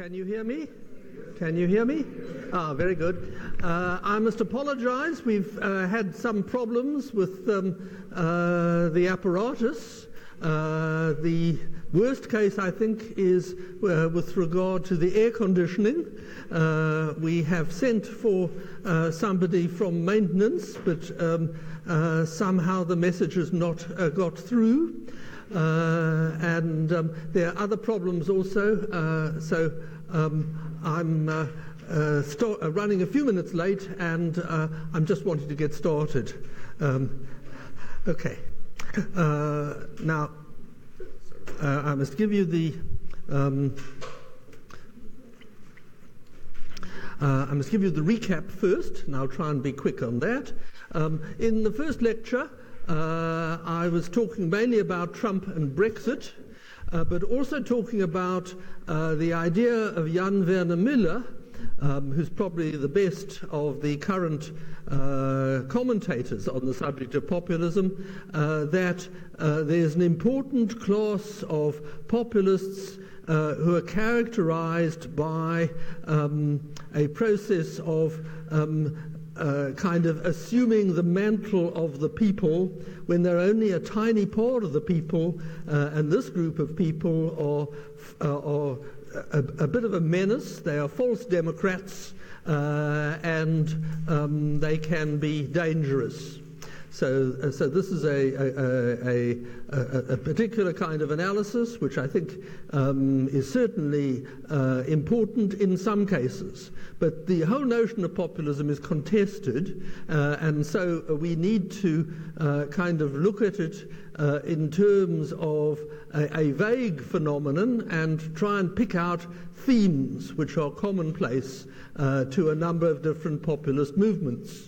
Can you hear me? Can you hear me? Ah, very good. I must apologize. We've had some problems with the apparatus. The worst case, I think, is with regard to the air conditioning. We have sent for somebody from maintenance, but somehow the message has not got through. And there are other problems also, so I'm running a few minutes late, and I'm just wanting to get started. Okay. Now, I must give you the recap first, and I'll try and be quick on that. In the first lecture, I was talking mainly about Trump and Brexit, but also talking about the idea of Jan-Werner Mueller, who's probably the best of the current commentators on the subject of populism, that there's an important class of populists who are characterized by a process of kind of assuming the mantle of the people when they're only a tiny part of the people, and this group of people are a bit of a menace. They are false democrats, and they can be dangerous. So this is a particular kind of analysis, which I think is certainly important in some cases. But the whole notion of populism is contested, and so we need to kind of look at it in terms of a vague phenomenon and try and pick out themes which are commonplace to a number of different populist movements.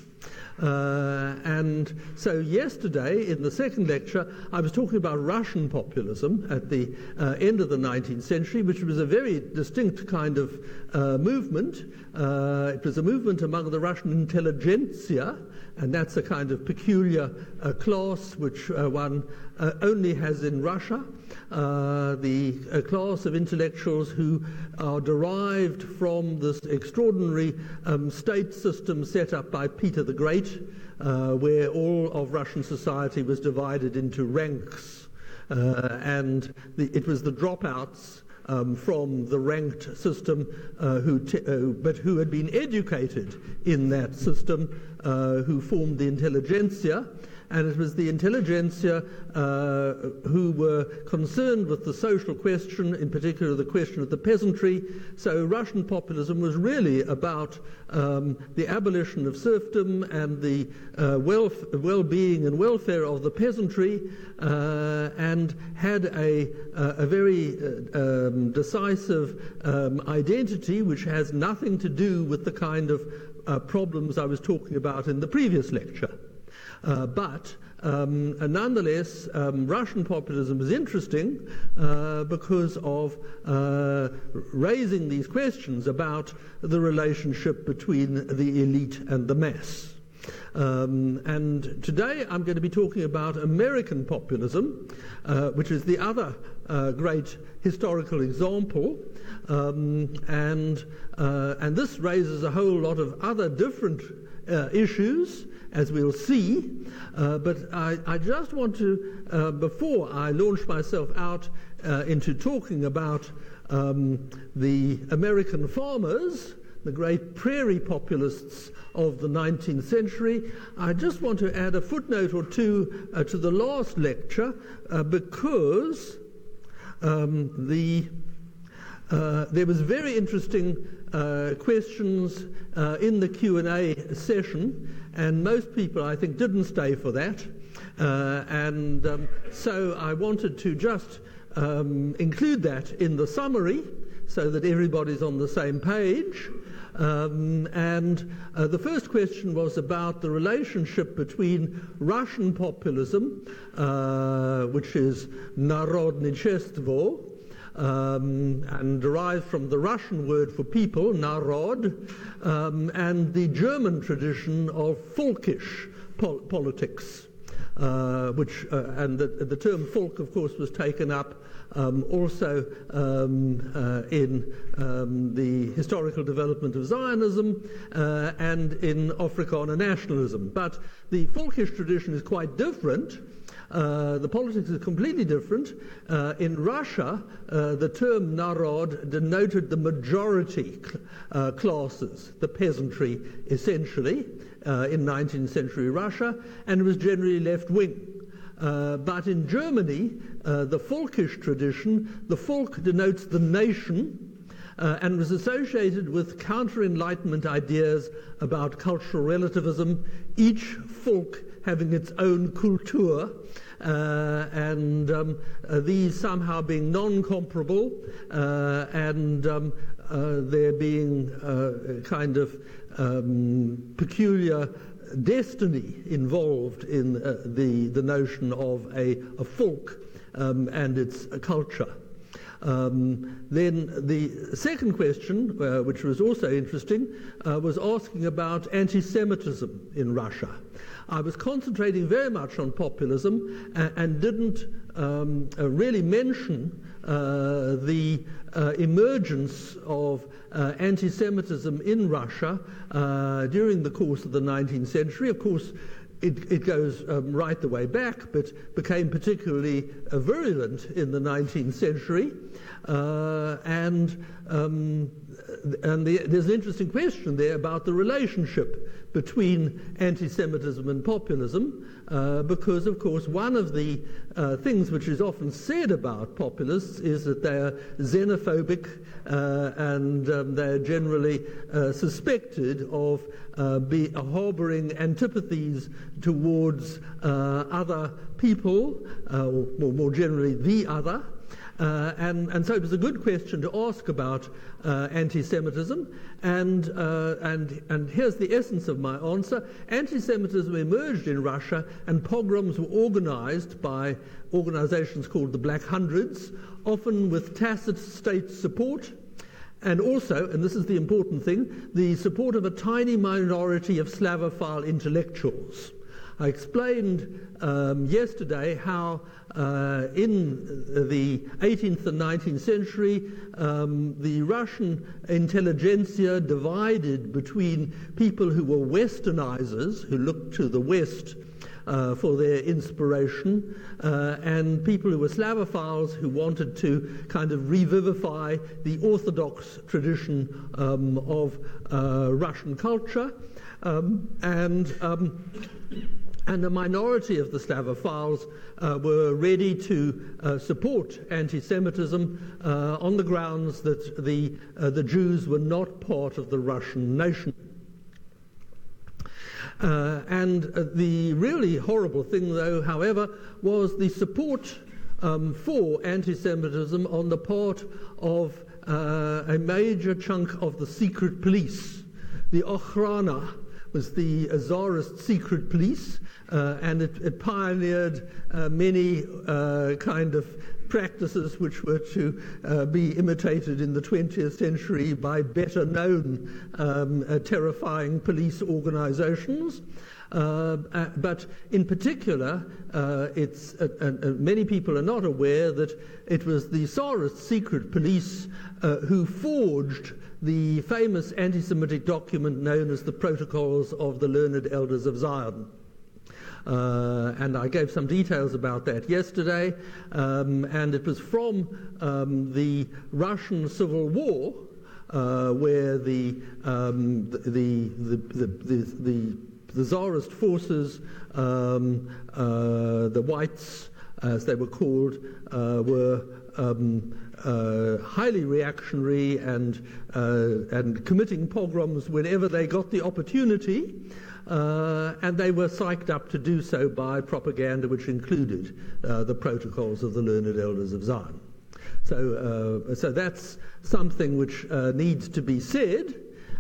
And so yesterday, in the second lecture, I was talking about Russian populism at the end of the 19th century, which was a very distinct kind of movement. It was a movement among the Russian intelligentsia, and that's a kind of peculiar class which one only has in Russia. The class of intellectuals who are derived from this extraordinary state system set up by Peter the Great, where all of Russian society was divided into ranks, and it was the dropouts from the ranked system but who had been educated in that system who formed the intelligentsia. And it was the intelligentsia who were concerned with the social question, in particular the question of the peasantry. So Russian populism was really about the abolition of serfdom and the well-being and welfare of the peasantry, and had a very decisive identity which has nothing to do with the kind of problems I was talking about in the previous lecture. But nonetheless, Russian populism is interesting because of raising these questions about the relationship between the elite and the mass. And today I'm going to be talking about American populism, which is the other great historical example, and this raises a whole lot of other different issues, as we'll see, but I just want to, before I launch myself out into talking about the American farmers, the great prairie populists of the 19th century, I just want to add a footnote or two to the last lecture, because there was very interesting questions in the Q&A session, and most people, I think, didn't stay for that. So I wanted to just include that in the summary so that everybody's on the same page. The first question was about the relationship between Russian populism, which is narodnichestvo, and derived from the Russian word for people, narod, and the German tradition of folkish politics, and the term folk, of course, was taken up also in the historical development of Zionism and in Afrikaner nationalism. But the folkish tradition is quite different. The politics is completely different. In Russia, the term narod denoted the majority classes, the peasantry essentially, in 19th century Russia, and was generally left-wing. But in Germany, the folkish tradition, the folk denotes the nation, and was associated with counter-Enlightenment ideas about cultural relativism, each folk having its own Kultur, and these somehow being non-comparable, and there being kind of peculiar destiny involved in the notion of a folk and its culture. Then the second question, which was also interesting, was asking about anti-Semitism in Russia. I was concentrating very much on populism and didn't really mention the emergence of anti-Semitism in Russia during the course of the 19th century. Of course, it goes right the way back, but became particularly virulent in the 19th century. There's an interesting question there about the relationship between anti-Semitism and populism, because, of course, one of the things which is often said about populists is that they are xenophobic and they're generally suspected of harboring antipathies towards other people, or more generally the other. And so it was a good question to ask about anti-Semitism, and here's the essence of my answer. Anti-Semitism emerged in Russia, and pogroms were organized by organizations called the Black Hundreds, often with tacit state support, and also, and this is the important thing, the support of a tiny minority of Slavophile intellectuals. I explained yesterday how in the 18th and 19th century the Russian intelligentsia divided between people who were westernizers, who looked to the West for their inspiration, and people who were Slavophiles who wanted to kind of revivify the orthodox tradition of Russian culture. And a minority of the Slavophiles were ready to support anti-Semitism on the grounds that the Jews were not part of the Russian nation. And the really horrible thing, though, however, was the support for anti-Semitism on the part of a major chunk of the secret police. The Okhrana was the Tsarist secret police, and it pioneered many kind of practices which were to be imitated in the 20th century by better known terrifying police organizations. But in particular, many people are not aware that it was the Tsarist secret police who forged the famous anti-Semitic document known as the Protocols of the Learned Elders of Zion. And I gave some details about that yesterday, and it was from the Russian Civil War, where the Tsarist forces, the whites, as they were called, were highly reactionary and committing pogroms whenever they got the opportunity, and they were psyched up to do so by propaganda which included the Protocols of the Learned Elders of Zion. So that's something which needs to be said,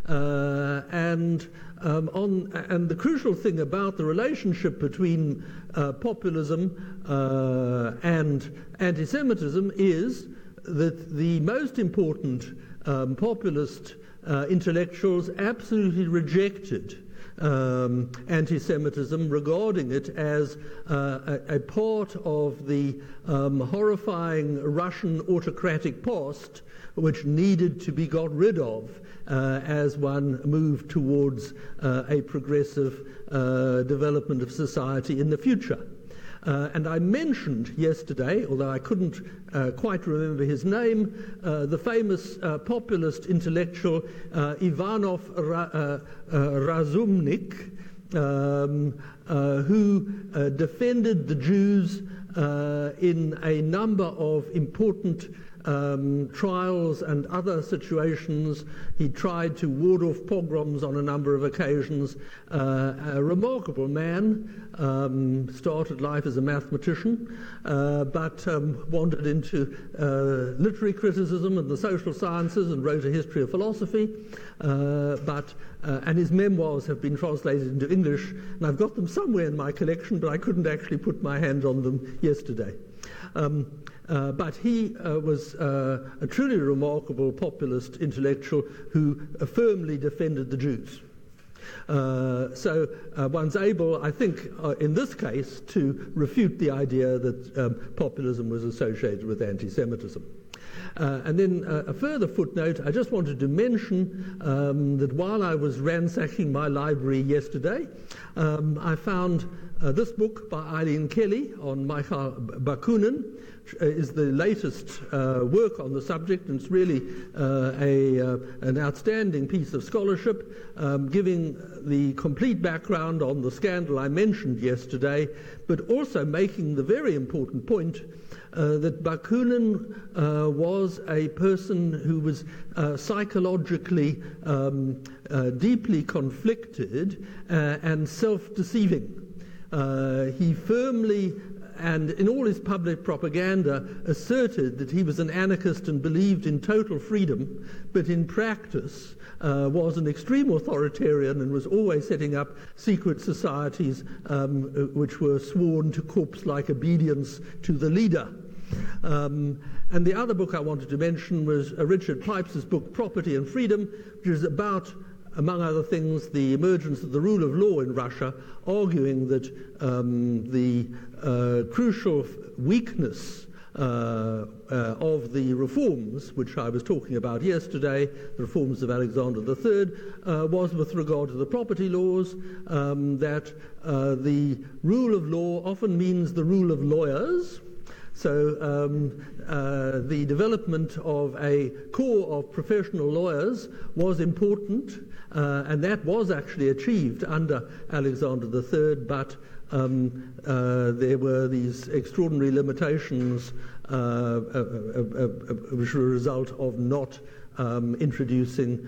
and the crucial thing about the relationship between populism and anti-Semitism is that the most important populist intellectuals absolutely rejected anti-Semitism, regarding it as a part of the horrifying Russian autocratic past, which needed to be got rid of as one moved towards a progressive development of society in the future. And I mentioned yesterday, although I couldn't quite remember his name, the famous populist intellectual Ivanov Razumnik, who defended the Jews in a number of important trials and other situations. He tried to ward off pogroms on a number of occasions. A remarkable man, started life as a mathematician, but wandered into literary criticism and the social sciences and wrote a history of philosophy. And his memoirs have been translated into English, and I've got them somewhere in my collection, but I couldn't actually put my hand on them yesterday. But he was a truly remarkable populist intellectual who firmly defended the Jews. So one's able, I think, in this case, to refute the idea that populism was associated with anti-Semitism. And then a further footnote, I just wanted to mention that while I was ransacking my library yesterday, I found this book by Eileen Kelly on Michael Bakunin, is the latest work on the subject, and it's really an outstanding piece of scholarship, giving the complete background on the scandal I mentioned yesterday, but also making the very important point that Bakunin was a person who was psychologically deeply conflicted and self-deceiving. He firmly, and in all his public propaganda, asserted that he was an anarchist and believed in total freedom, but in practice was an extreme authoritarian and was always setting up secret societies which were sworn to corpse-like obedience to the leader. And the other book I wanted to mention was Richard Pipes's book, Property and Freedom, which is about, among other things, the emergence of the rule of law in Russia, arguing that the crucial weakness of the reforms, which I was talking about yesterday, the reforms of Alexander III, was with regard to the property laws, that the rule of law often means the rule of lawyers. So the development of a corps of professional lawyers was important, and that was actually achieved under Alexander III, but there were these extraordinary limitations which were a result of not introducing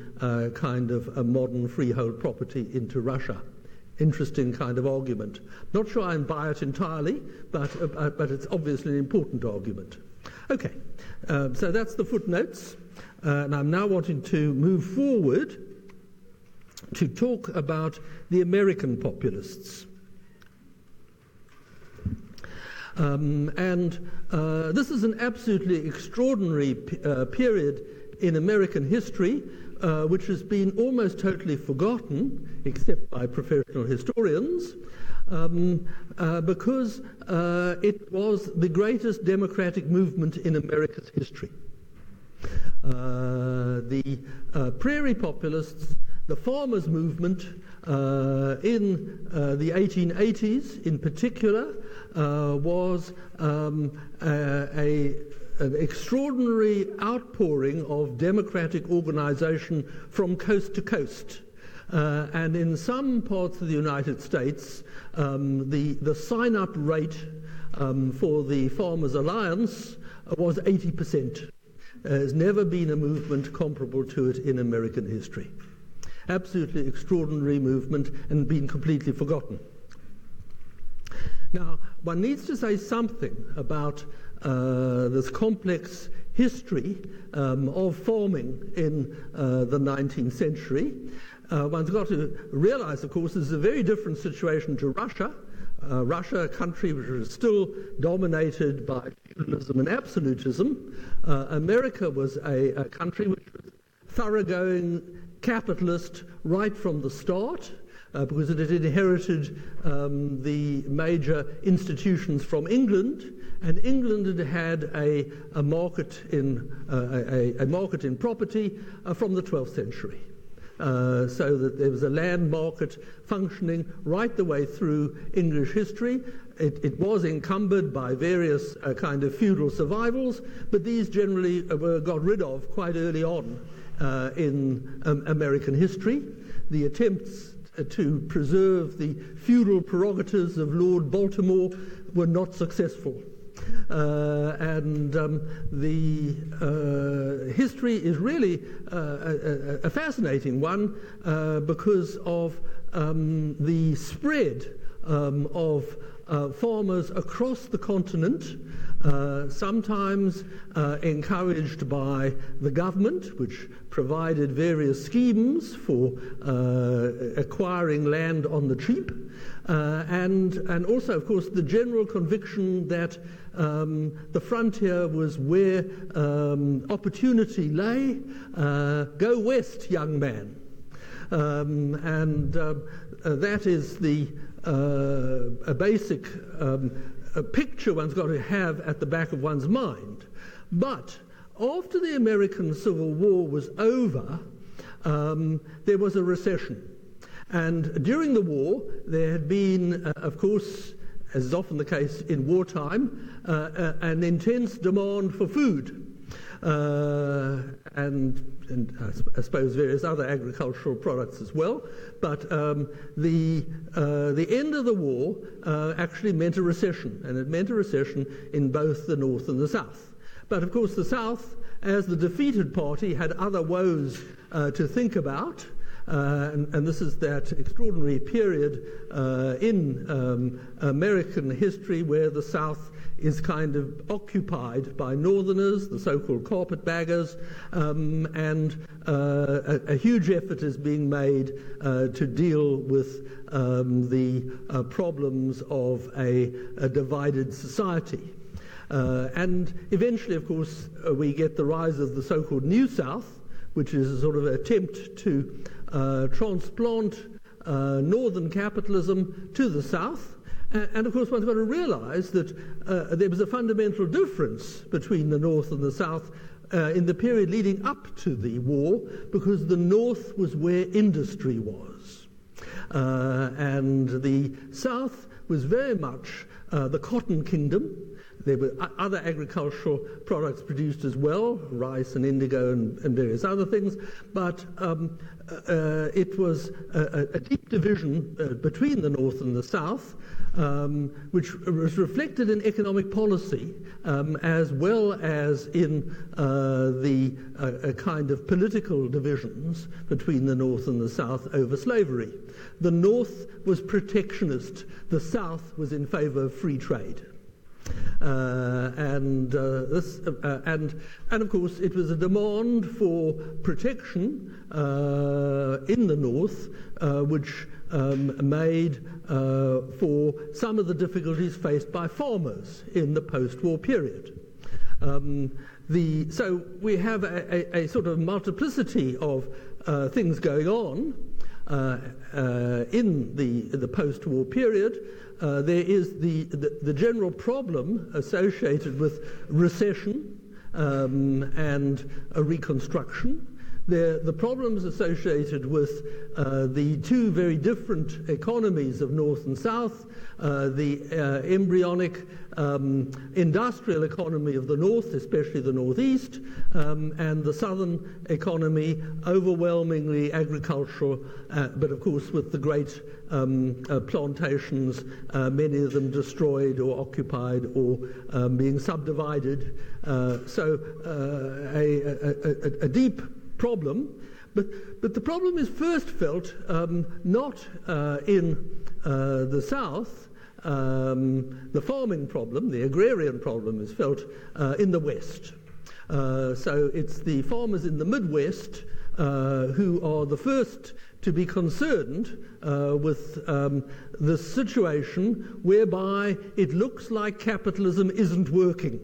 kind of a modern freehold property into Russia. Interesting kind of argument. Not sure I buy it entirely, but it's obviously an important argument. Okay, so that's the footnotes, and I'm now wanting to move forward to talk about the American populists. This is an absolutely extraordinary period in American history, which has been almost totally forgotten, except by professional historians, because it was the greatest democratic movement in America's history. The prairie populists, the farmers' movement in the 1880s in particular, was an extraordinary outpouring of democratic organization from coast to coast. And in some parts of the United States, the sign-up rate for the Farmers' Alliance was 80%. There's never been a movement comparable to it in American history. Absolutely extraordinary movement, and been completely forgotten. Now, one needs to say something about this complex history of farming in the 19th century. One's got to realize, of course, this is a very different situation to Russia. Russia, a country which was still dominated by feudalism and absolutism. America was a country which was thoroughgoing capitalist right from the start. because it had inherited the major institutions from England, and England had had a market in property from the 12th century. So that there was a land market functioning right the way through English history. It was encumbered by various kind of feudal survivals, but these generally were got rid of quite early on in American history. The attempts to preserve the feudal prerogatives of Lord Baltimore were not successful. The history is really a fascinating one because of the spread of farmers across the continent, sometimes encouraged by the government, which provided various schemes for acquiring land on the cheap, and also, of course, the general conviction that the frontier was where opportunity lay. Go west, young man. That is a basic picture one's got to have at the back of one's mind. But after the American Civil War was over, there was a recession. And during the war, there had been, of course, as is often the case in wartime, an intense demand for food. And I suppose various other agricultural products as well. But the end of the war actually meant a recession, and it meant a recession in both the North and the South. But of course the South, as the defeated party, had other woes to think about. And this is that extraordinary period in American history where the South is kind of occupied by Northerners, the so-called carpetbaggers, and a huge effort is being made to deal with the problems of a divided society. And eventually, of course, we get the rise of the so-called New South, which is a sort of attempt to transplant northern capitalism to the South. And of course, one's got to realize that there was a fundamental difference between the North and the South in the period leading up to the war, because the North was where industry was. And the South was very much the cotton kingdom. There were other agricultural products produced as well, rice and indigo and various other things, but it was a deep division between the North and the South, which was reflected in economic policy as well as in the kind of political divisions between the North and the South over slavery. The North was protectionist, the South was in favor of free trade. And of course it was a demand for protection in the North which made for some of the difficulties faced by farmers in the post-war period. So we have a sort of multiplicity of things going on in the post-war period. There is the general problem associated with recession and a reconstruction. The problems associated with the two very different economies of North and South, the embryonic industrial economy of the North, especially the Northeast, and the Southern economy, overwhelmingly agricultural, but of course with the great plantations, many of them destroyed or occupied or being subdivided. So a deep problem, but the problem is first felt not in the South. The farming problem, the agrarian problem, is felt in the West. So it's the farmers in the Midwest who are the first to be concerned with the situation whereby it looks like capitalism isn't working.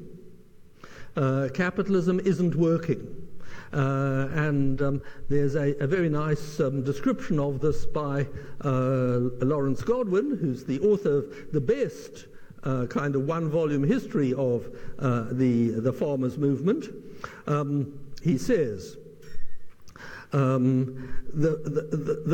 Capitalism isn't working. There's a very nice description of this by Lawrence Godwin, who's the author of the best kind of one-volume history of the farmers' movement. He says, the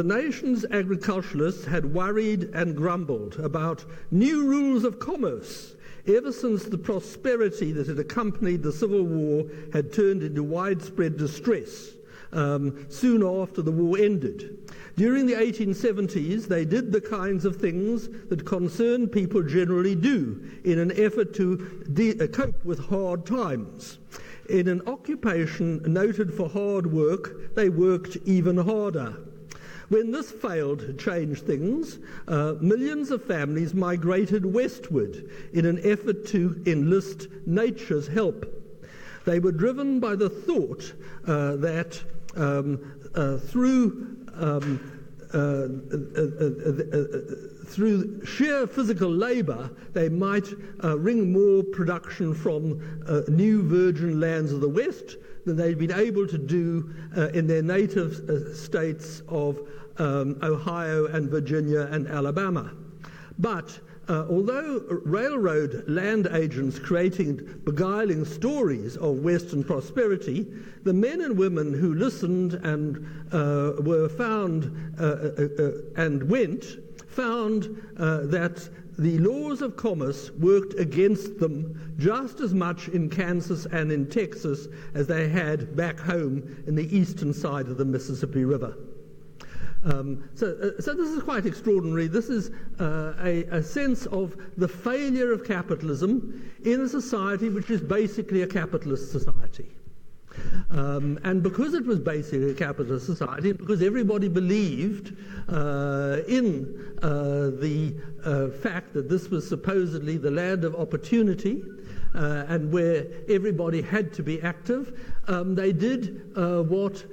nation's agriculturalists had worried and grumbled about new rules of commerce ever since the prosperity that had accompanied the Civil War had turned into widespread distress soon after the war ended. During the 1870s, they did the kinds of things that concerned people generally do in an effort to cope with hard times. In an occupation noted for hard work, they worked even harder. When this failed to change things, millions of families migrated westward in an effort to enlist nature's help. They were driven by the thought that through sheer physical labor, they might wring more production from new virgin lands of the West than they'd been able to do in their native states of Ohio and Virginia and Alabama. But although railroad land agents created beguiling stories of Western prosperity, the men and women who listened and were found and went found that the laws of commerce worked against them just as much in Kansas and in Texas as they had back home in the eastern side of the Mississippi River. So this is quite extraordinary. This is a sense of the failure of capitalism in a society which is basically a capitalist society. And because it was basically a capitalist society, and because everybody believed in the fact that this was supposedly the land of opportunity, and where everybody had to be active, they did what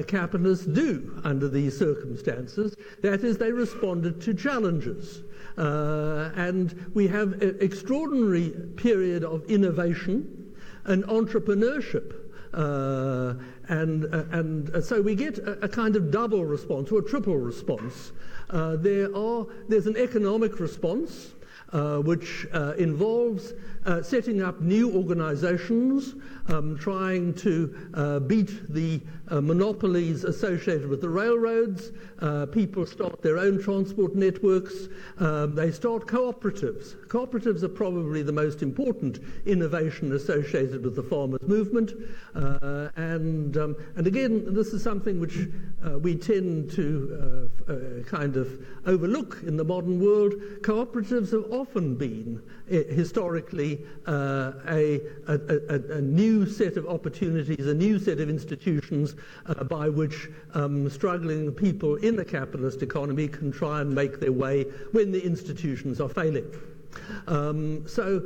capitalists do under these circumstances. That is, they responded to challenges. And we have an extraordinary period of innovation and entrepreneurship. And so we get a kind of double response, or a triple response. There's an economic response, which involves setting up new organizations, trying to beat the monopolies associated with the railroads. People start their own transport networks. They start cooperatives. Cooperatives are probably the most important innovation associated with the farmers' movement. And again, this is something which we tend to kind of overlook in the modern world. Cooperatives have often been historically a new set of opportunities, a new set of institutions by which struggling people in the capitalist economy can try and make their way when the institutions are failing. So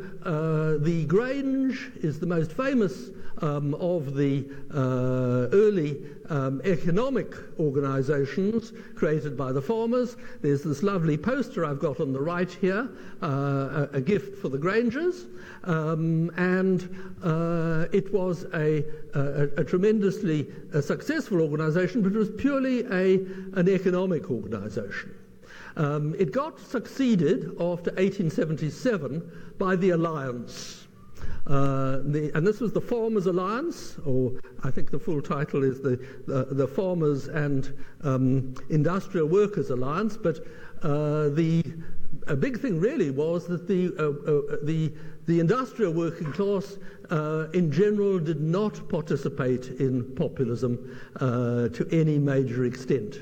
the Grange is the most famous of the early economic organizations created by the farmers. There's this lovely poster I've got on the right here, a gift for the Grangers, and it was a tremendously successful organization, but it was purely an economic organization. It got succeeded after 1877 by the Alliance. And this was the Farmers Alliance, or I think the full title is the Farmers and Industrial Workers Alliance. But a big thing really was that the industrial working class in general did not participate in populism to any major extent.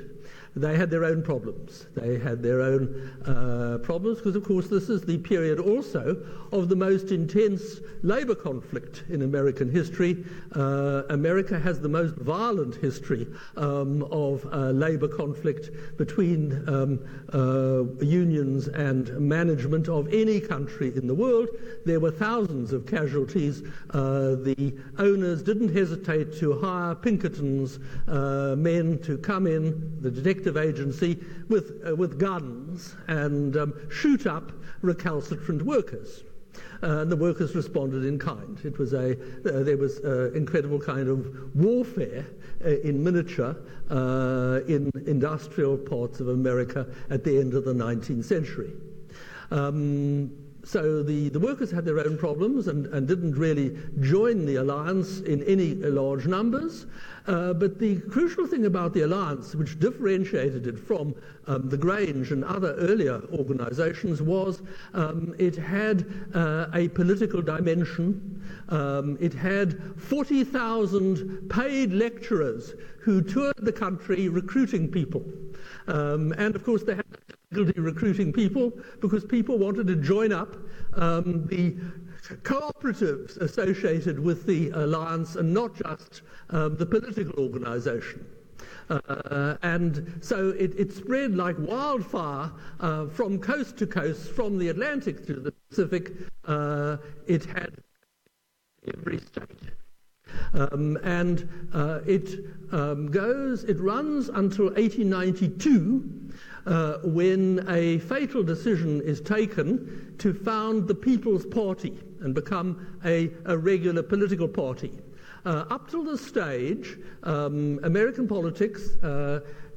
They had their own problems. They had their own problems because, of course, this is the period also of the most intense labor conflict in American history. America has the most violent history of labor conflict between unions and management of any country in the world. There were thousands of casualties. The owners didn't hesitate to hire Pinkerton's men to come in, the detective agency, with guns and shoot up recalcitrant workers. And the workers responded in kind. It was there was incredible kind of warfare in miniature in industrial parts of America at the end of the 19th century. So the workers had their own problems and didn't really join the alliance in any large numbers. But the crucial thing about the alliance, which differentiated it from the Grange and other earlier organizations, was it had a political dimension. It had 40,000 paid lecturers who toured the country recruiting people. And of course they had difficulty recruiting people because people wanted to join up the cooperatives associated with the alliance and not just the political organization. And so it spread like wildfire from coast to coast, from the Atlantic to the Pacific. It had every state. And it runs until 1892, when a fatal decision is taken to found the People's Party and become a regular political party. Up till this stage, American politics,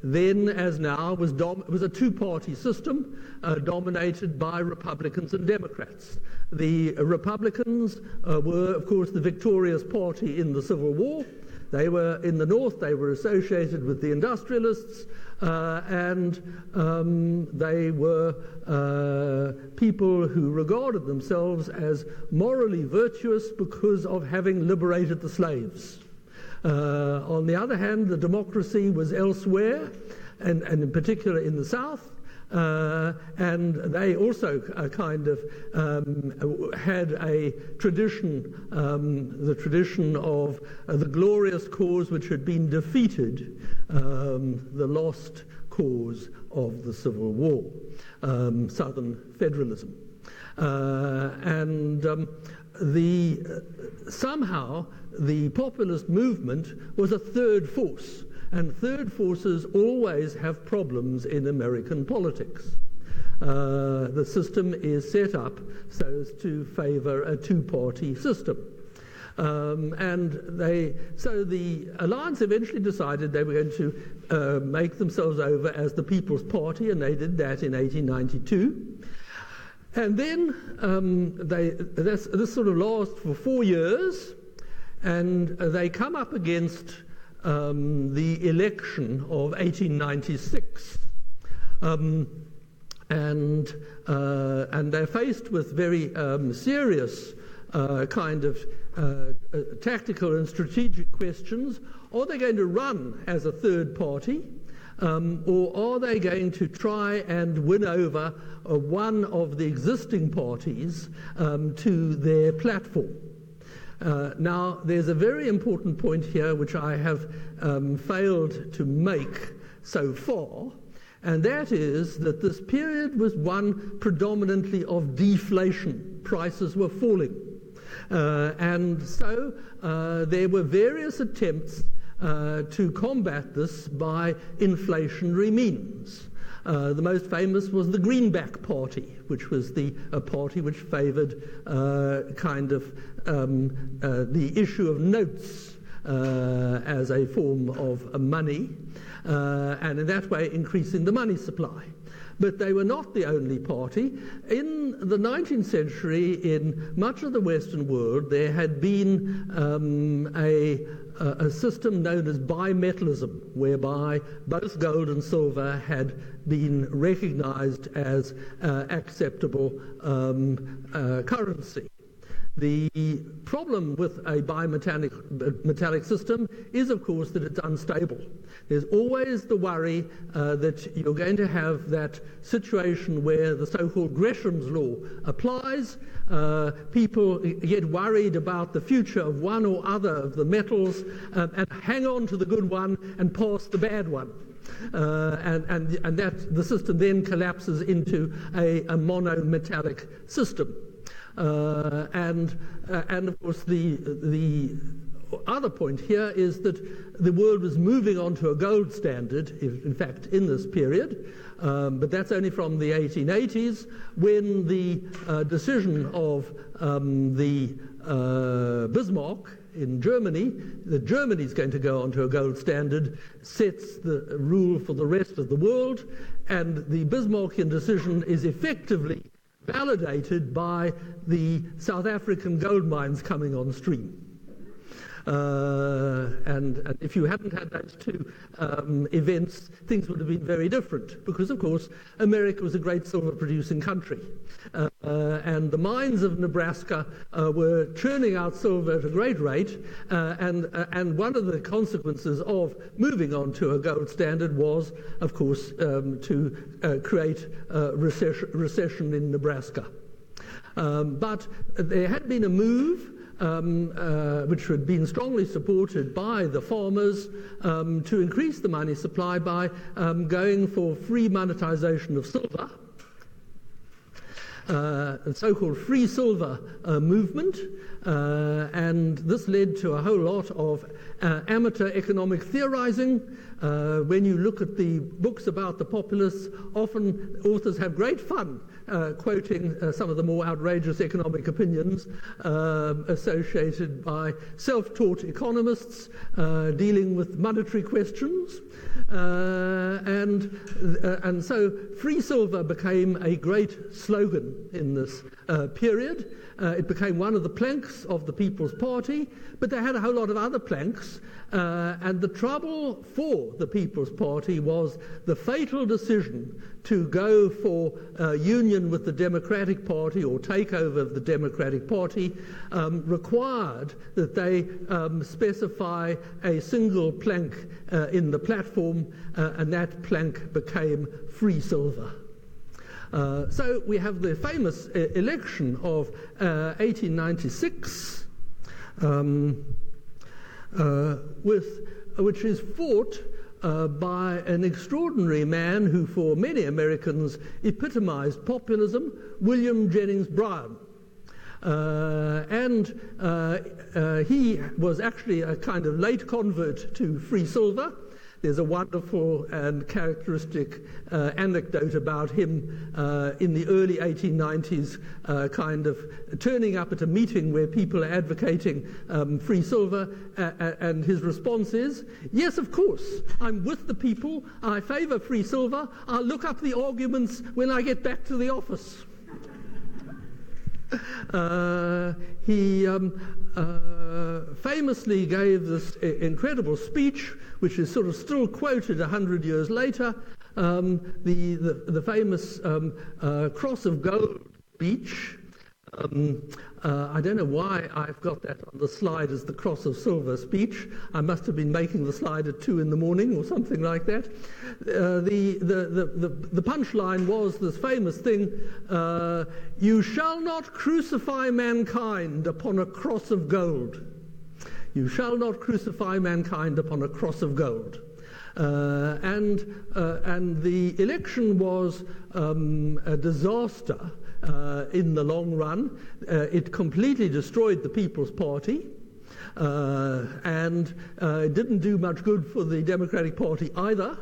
then as now, was a two-party system dominated by Republicans and Democrats. The Republicans were, of course, the victorious party in the Civil War. They were in the North, they were associated with the industrialists, and they were people who regarded themselves as morally virtuous because of having liberated the slaves. On the other hand, the democracy was elsewhere, and in particular in the South. And they also kind of had a tradition, the tradition of the glorious cause which had been defeated, the lost cause of the Civil War, Southern federalism. Somehow the populist movement was a third force. And third forces always have problems in American politics. The system is set up so as to favor a two-party system. So the alliance eventually decided they were going to make themselves over as the People's Party, and they did that in 1892. And then this sort of lasts for 4 years, and they come up against the election of 1896, and they're faced with very serious kind of tactical and strategic questions. Are they going to run as a third party, or are they going to try and win over one of the existing parties to their platform? Now, there's a very important point here which I have failed to make so far, and that is that this period was one predominantly of deflation. Prices were falling. And so there were various attempts to combat this by inflationary means. The most famous was the Greenback Party, which was a party which favored the issue of notes as a form of money, and in that way increasing the money supply. But they were not the only party. In the 19th century, in much of the Western world, there had been a system known as bimetallism, whereby both gold and silver had been recognized as acceptable currency. The problem with a bimetallic system is, of course, that it's unstable. There's always the worry that you're going to have that situation where the so-called Gresham's law applies. People get worried about the future of one or other of the metals and hang on to the good one and pass the bad one. And that the system then collapses into a monometallic system. And of course the other point here is that the world was moving on to a gold standard, in fact, in this period, but that's only from the 1880s, when the decision of the Bismarck in Germany, that Germany is going to go onto a gold standard, sets the rule for the rest of the world, and the Bismarckian decision is effectively validated by the South African gold mines coming on stream. And if you hadn't had those two events, things would have been very different, because, of course, America was a great silver-producing country. And the mines of Nebraska were churning out silver at a great rate, and one of the consequences of moving on to a gold standard was, of course, to create recession in Nebraska. But there had been a move which had been strongly supported by the farmers to increase the money supply by going for free monetization of silver. The so-called free silver movement, and this led to a whole lot of amateur economic theorizing. When you look at the books about the populists, often authors have great fun quoting some of the more outrageous economic opinions associated by self-taught economists dealing with monetary questions. And so free silver became a great slogan in this period. It became one of the planks of the People's Party, but they had a whole lot of other planks, and the trouble for the People's Party was the fatal decision to go for union with the Democratic Party or takeover of the Democratic Party required that they specify a single plank in the platform, and that plank became free silver. So we have the famous election of 1896, which is fought by an extraordinary man who, for many Americans, epitomized populism, William Jennings Bryan. He was actually a kind of late convert to free silver. There's a wonderful and characteristic anecdote about him in the early 1890s, kind of turning up at a meeting where people are advocating free silver, and his response is, "Yes, of course, I'm with the people, I favor free silver, I'll look up the arguments when I get back to the office." He famously gave this incredible speech, which is sort of still quoted 100 years later, the famous Cross of Gold speech. I don't know why I've got that on the slide as the Cross of Silver speech. I must have been making the slide at 2 in the morning or something like that. The punchline was this famous thing, "You shall not crucify mankind upon a cross of gold. You shall not crucify mankind upon a cross of gold." And the election was a disaster in the long run. It completely destroyed the People's Party, and it didn't do much good for the Democratic Party either.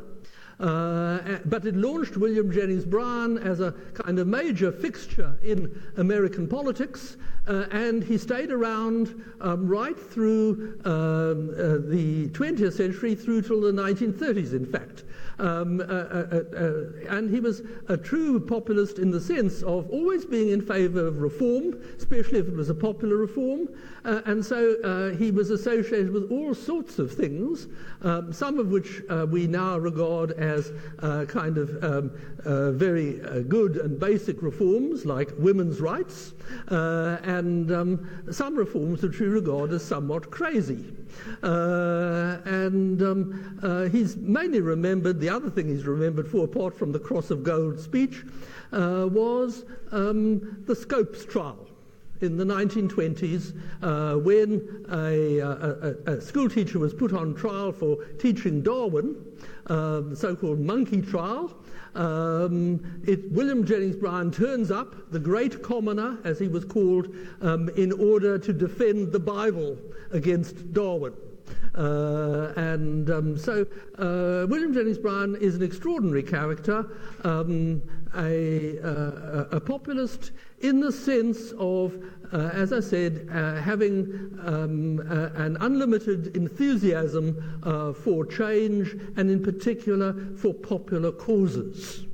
But it launched William Jennings Bryan as a kind of major fixture in American politics, and he stayed around right through the 20th century, through till the 1930s, in fact. And he was a true populist in the sense of always being in favor of reform, especially if it was a popular reform. And so he was associated with all sorts of things, some of which we now regard as kind of very good and basic reforms, like women's rights, and some reforms which we regard as somewhat crazy. He's mainly remembered, the other thing he's remembered for, apart from the Cross of Gold speech, was the Scopes trial in the 1920s when a school teacher was put on trial for teaching Darwin, the so-called monkey trial. William Jennings Bryan turns up, the great commoner, as he was called, in order to defend the Bible against Darwin. So William Jennings Bryan is an extraordinary character, a populist in the sense of, as I said, having an unlimited enthusiasm for change, and in particular for popular causes.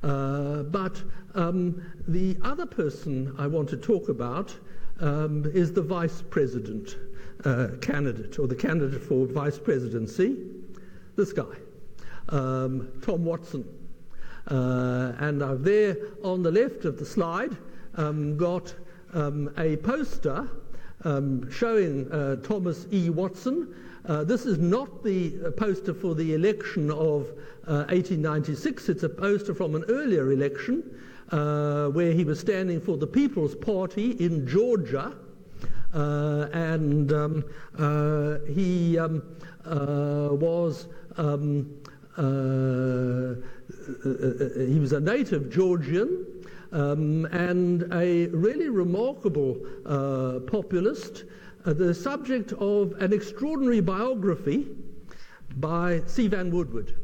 But the other person I want to talk about is the vice president candidate, or the candidate for vice presidency, this guy, Tom Watson. And I've there on the left of the slide got a poster showing Thomas E. Watson. This is not the poster for the election of 1896. It's a poster from an earlier election where he was standing for the People's Party in Georgia. He was a native Georgian and a really remarkable populist, the subject of an extraordinary biography by C. Van Woodward,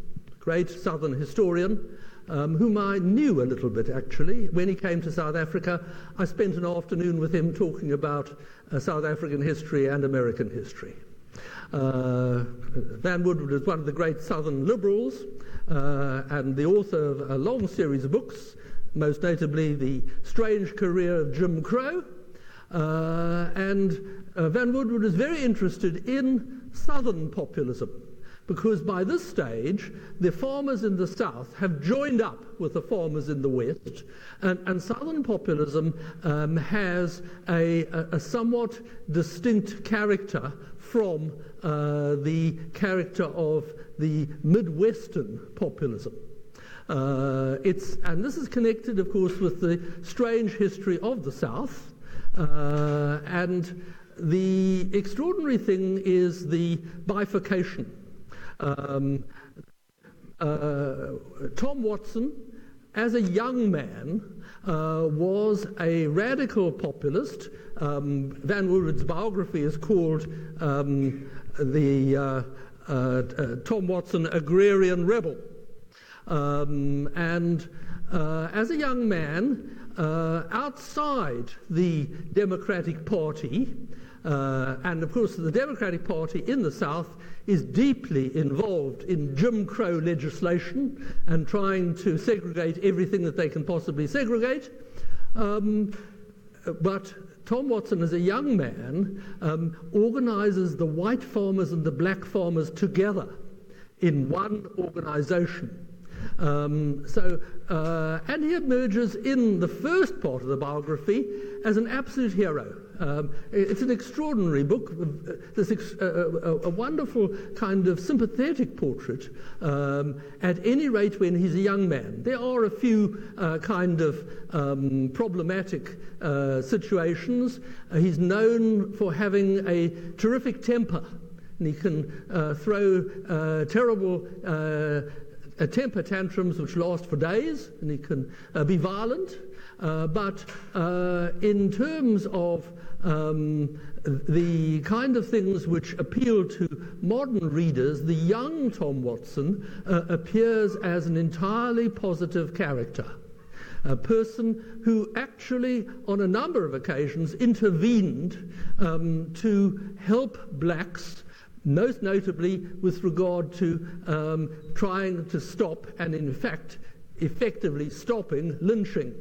great Southern historian, whom I knew a little bit, actually. When he came to South Africa, I spent an afternoon with him talking about South African history and American history. Van Woodward is one of the great Southern liberals and the author of a long series of books, most notably The Strange Career of Jim Crow. Van Woodward is very interested in Southern populism, because by this stage, the farmers in the South have joined up with the farmers in the West, and Southern populism has a somewhat distinct character from the character of the Midwestern populism. And this is connected, of course, with the strange history of the South, and the extraordinary thing is the bifurcation. Tom Watson, as a young man, was a radical populist. Van Woodward's biography is called Tom Watson, Agrarian Rebel. As a young man, outside the Democratic Party, and of course the Democratic Party in the South is deeply involved in Jim Crow legislation and trying to segregate everything that they can possibly segregate. But Tom Watson, as a young man, organizes the white farmers and the black farmers together in one organization. And he emerges in the first part of the biography as an absolute hero. It's an extraordinary book, a wonderful kind of sympathetic portrait, at any rate when he's a young man. There are a few kind of problematic situations. He's known for having a terrific temper, and he can throw terrible temper tantrums which last for days, and he can be violent. But in terms of the kind of things which appeal to modern readers, the young Tom Watson appears as an entirely positive character, a person who actually on a number of occasions intervened to help blacks, most notably with regard to trying to stop and in fact effectively stopping lynching.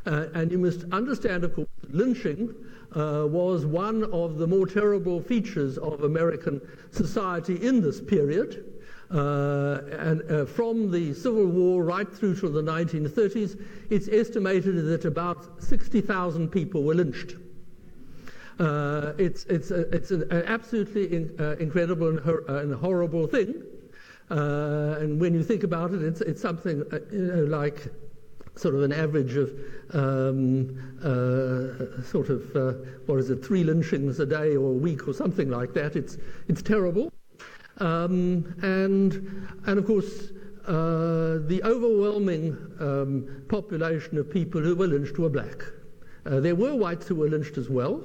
And you must understand, of course, lynching was one of the more terrible features of American society in this period. And from the Civil War right through to the 1930s, it's estimated that about 60,000 people were lynched. It's an absolutely incredible and horrible thing. And when you think about it, it's something like sort of an average of 3 lynchings a day or a week or something like that. It's terrible. And of course, the overwhelming population of people who were lynched were black. There were whites who were lynched as well,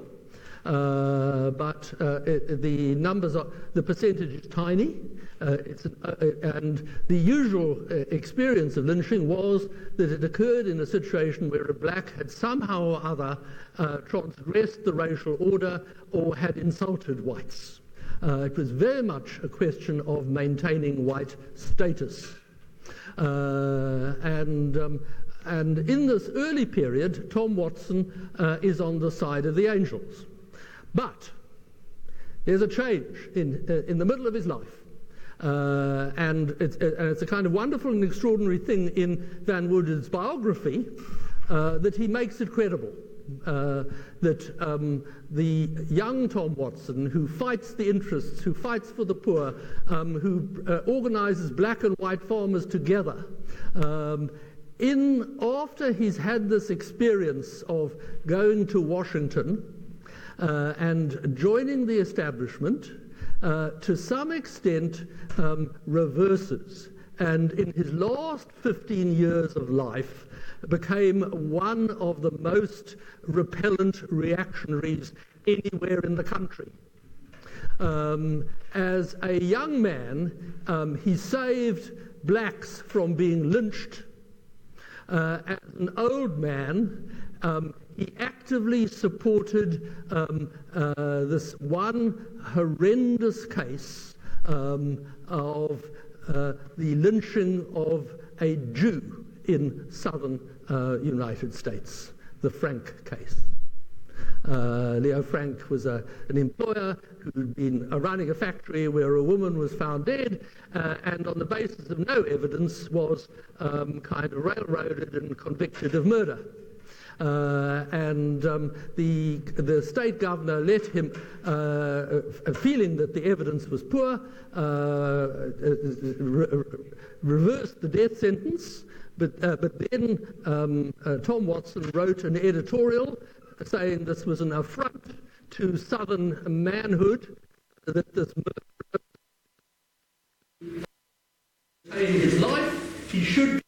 but the percentage is tiny. And the usual experience of lynching was that it occurred in a situation where a black had somehow or other transgressed the racial order or had insulted whites. It was very much a question of maintaining white status. And in this early period, Tom Watson is on the side of the angels. But there's a change in the middle of his life. And it's a kind of wonderful and extraordinary thing in Van Woerden's biography that he makes it credible. That the young Tom Watson, who fights the interests, who fights for the poor, who organizes black and white farmers together, after he's had this experience of going to Washington and joining the establishment, to some extent reverses, and in his last 15 years of life became one of the most repellent reactionaries anywhere in the country. As a young man, he saved blacks from being lynched. As an old man, he actively supported this one horrendous case of the lynching of a Jew in southern United States, the Frank case. Leo Frank was an employer who'd been running a factory where a woman was found dead, and on the basis of no evidence was kind of railroaded and convicted of murder. The state governor let him, feeling that the evidence was poor, reversed the death sentence. But then Tom Watson wrote an editorial saying this was an affront to Southern manhood, that this murder in his life, he should.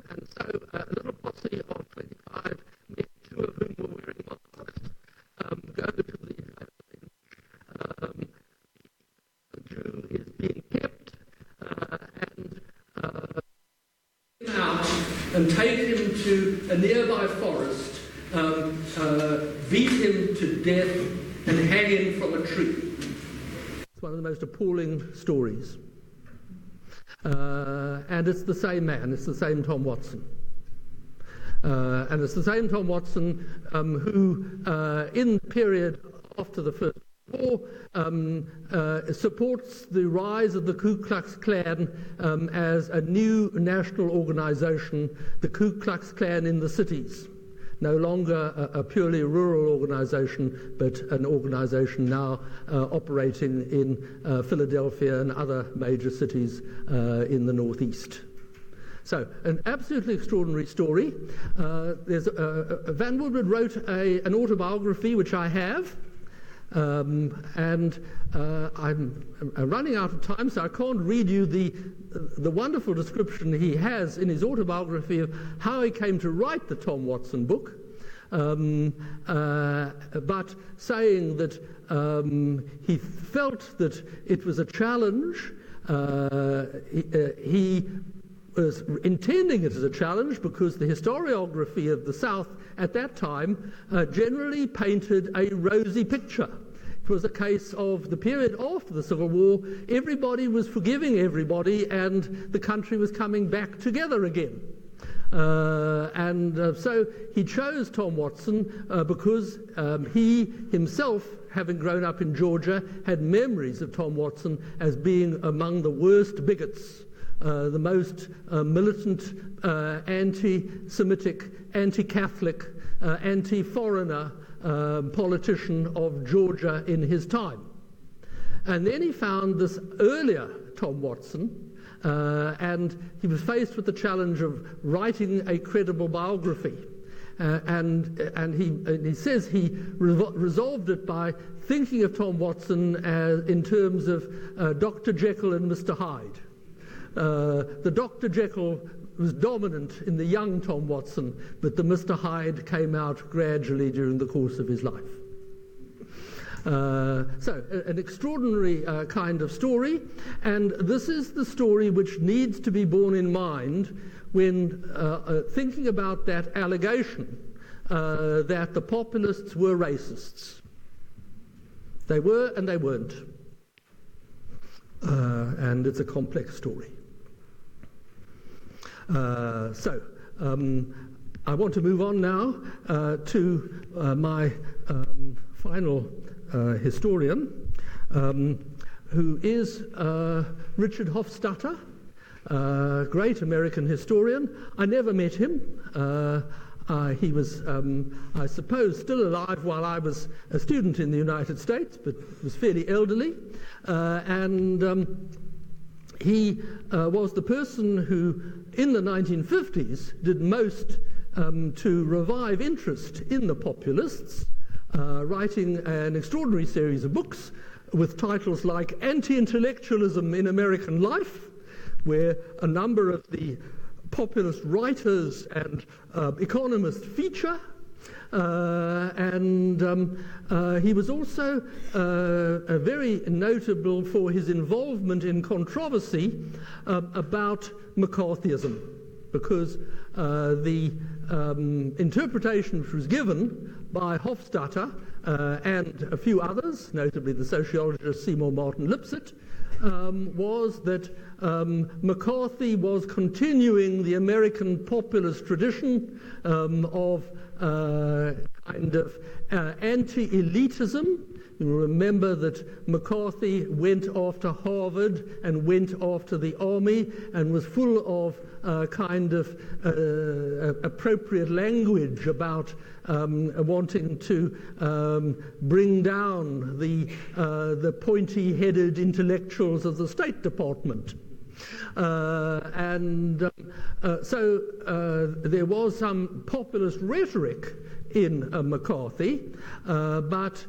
And so a little posse of 25 men, 2 of whom were wearing masks, go to the Jew is being kept and take him to a nearby forest, beat him to death and hang him from a tree. It's one of the most appalling stories. And it's the same man, it's the same Tom Watson. And it's the same Tom Watson who, in the period after the First War, supports the rise of the Ku Klux Klan as a new national organization, the Ku Klux Klan in the cities. No longer a purely rural organization, but an organization now operating in Philadelphia and other major cities in the Northeast. So, an absolutely extraordinary story. Van Woerden wrote an autobiography, which I have, and I'm running out of time, so I can't read you the wonderful description he has in his autobiography of how he came to write the Tom Watson book, but saying that he felt that it was a challenge. He was intending it as a challenge because the historiography of the South at that time generally painted a rosy picture. It was a case of the period after the Civil War, everybody was forgiving everybody and the country was coming back together again. So he chose Tom Watson because he himself, having grown up in Georgia, had memories of Tom Watson as being among the worst bigots, the most militant, anti-Semitic, anti-Catholic, anti-foreigner politician of Georgia in his time. And then he found this earlier Tom Watson, and he was faced with the challenge of writing a credible biography. And he says he resolved it by thinking of Tom Watson in terms of Dr. Jekyll and Mr. Hyde. The Dr. Jekyll was dominant in the young Tom Watson, but the Mr. Hyde came out gradually during the course of his life. So, an extraordinary kind of story, and this is the story which needs to be borne in mind when thinking about that allegation that the populists were racists. They were and they weren't. And it's a complex story. So, I want to move on now to my final historian, who is Richard Hofstadter, great American historian. I never met him. He was, I suppose, still alive while I was a student in the United States, but was fairly elderly. He was the person who, in the 1950s, did most to revive interest in the populists, writing an extraordinary series of books with titles like Anti-intellectualism in American Life, where a number of the populist writers and economists feature. He was also very notable for his involvement in controversy about McCarthyism, because the interpretation which was given by Hofstadter and a few others, notably the sociologist Seymour Martin Lipset, was that McCarthy was continuing the American populist tradition of kind of anti-elitism. You remember that McCarthy went after Harvard and went after the army and was full of kind of appropriate language about wanting to bring down the pointy-headed intellectuals of the State Department. So there was some populist rhetoric in McCarthy, but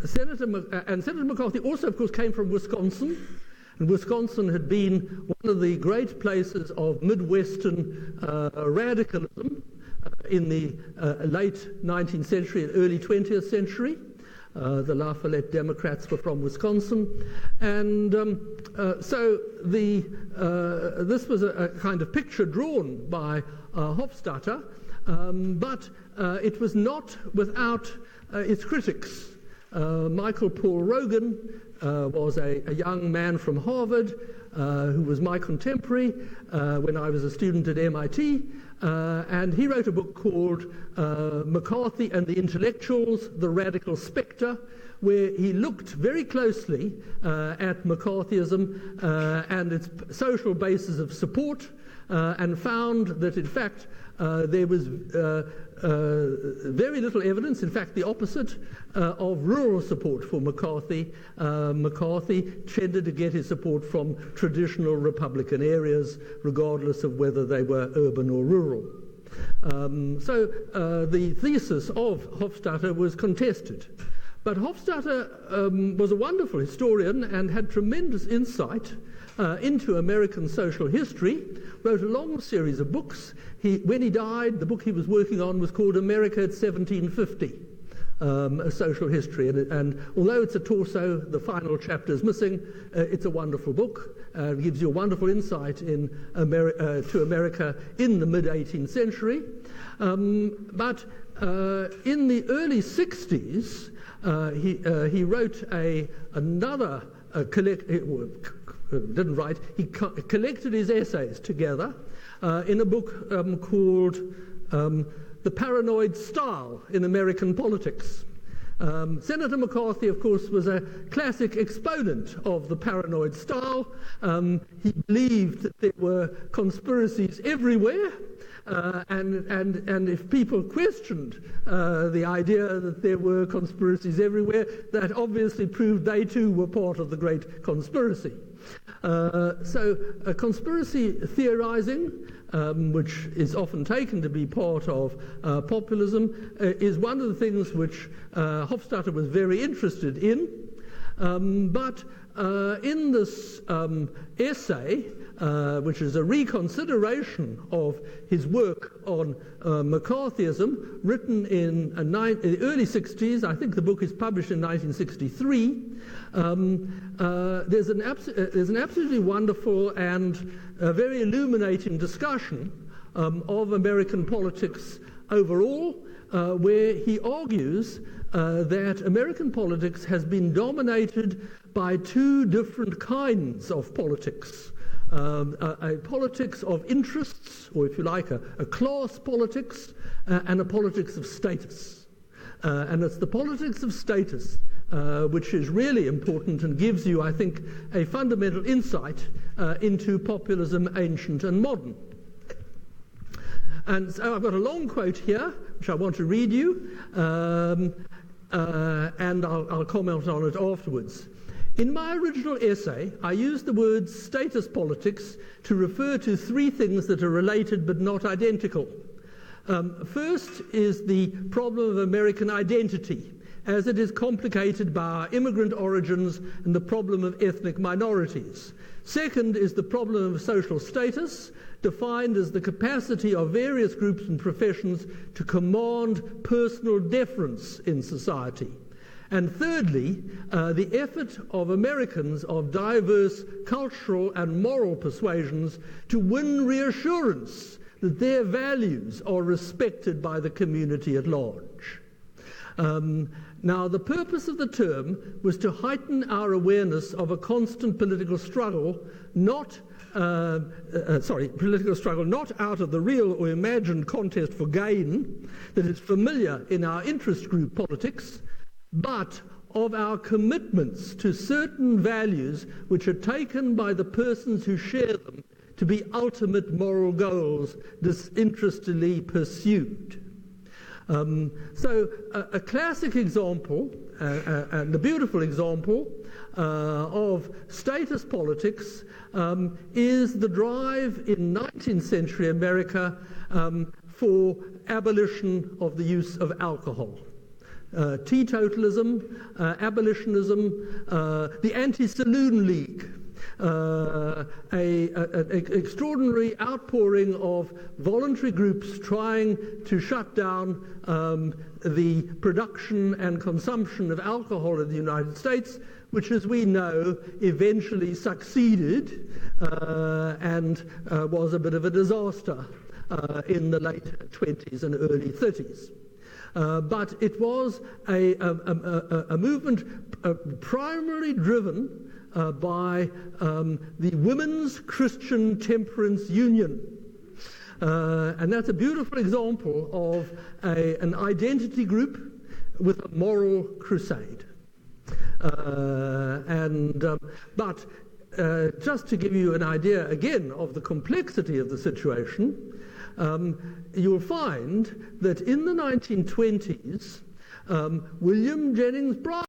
Senator McCarthy also, of course, came from Wisconsin, and Wisconsin had been one of the great places of Midwestern radicalism in the late 19th century and early 20th century. The Lafayette Democrats were from Wisconsin, and so this was a kind of picture drawn by Hofstadter, but it was not without its critics. Michael Paul Rogan was a young man from Harvard who was my contemporary when I was a student at MIT, and he wrote a book called McCarthy and the Intellectuals, the Radical Spectre, where he looked very closely at McCarthyism and its social basis of support, and found that, in fact, there was very little evidence, in fact the opposite, of rural support for McCarthy. McCarthy tended to get his support from traditional Republican areas, regardless of whether they were urban or rural. So the thesis of Hofstadter was contested. But Hofstadter was a wonderful historian and had tremendous insight into American social history, wrote a long series of books. When he died, the book he was working on was called America at 1750, a social history. And although it's a torso, the final chapter is missing, it's a wonderful book. It gives you a wonderful insight to America in the mid-18th century. But in the early 60s, he wrote another he collected his essays together in a book called The Paranoid Style in American Politics. Senator McCarthy, of course, was a classic exponent of the paranoid style. He believed that there were conspiracies everywhere, And if people questioned the idea that there were conspiracies everywhere, that obviously proved they too were part of the great conspiracy. So conspiracy theorizing, which is often taken to be part of populism, is one of the things which Hofstadter was very interested in. But in this essay, which is a reconsideration of his work on McCarthyism, written in the early 60s, I think the book is published in 1963, there's an absolutely wonderful and very illuminating discussion of American politics overall, where he argues that American politics has been dominated by two different kinds of politics. A politics of interests, or if you like, a class politics, and a politics of status. And it's the politics of status which is really important and gives you, I think, a fundamental insight into populism, ancient and modern. And so I've got a long quote here, which I want to read you, and I'll comment on it afterwards. In my original essay, I used the word status politics to refer to three things that are related but not identical. First is the problem of American identity, as it is complicated by our immigrant origins and the problem of ethnic minorities. Second is the problem of social status, defined as the capacity of various groups and professions to command personal deference in society. And thirdly, the effort of Americans of diverse cultural and moral persuasions to win reassurance that their values are respected by the community at large. Now, the purpose of the term was to heighten our awareness of a constant political struggle, not out of the real or imagined contest for gain that is familiar in our interest group politics, but of our commitments to certain values which are taken by the persons who share them to be ultimate moral goals disinterestedly pursued. So a classic example, and a beautiful example, of status politics is the drive in 19th century America for abolition of the use of alcohol. Teetotalism, abolitionism, the Anti-Saloon League, an extraordinary outpouring of voluntary groups trying to shut down the production and consumption of alcohol in the United States, which, as we know, eventually succeeded and was a bit of a disaster in the late 20s and early 30s. But it was a movement primarily driven by the Women's Christian Temperance Union. And that's a beautiful example of an identity group with a moral crusade. But just to give you an idea, again, of the complexity of the situation, you'll find that in the 1920s, William Jennings Bryan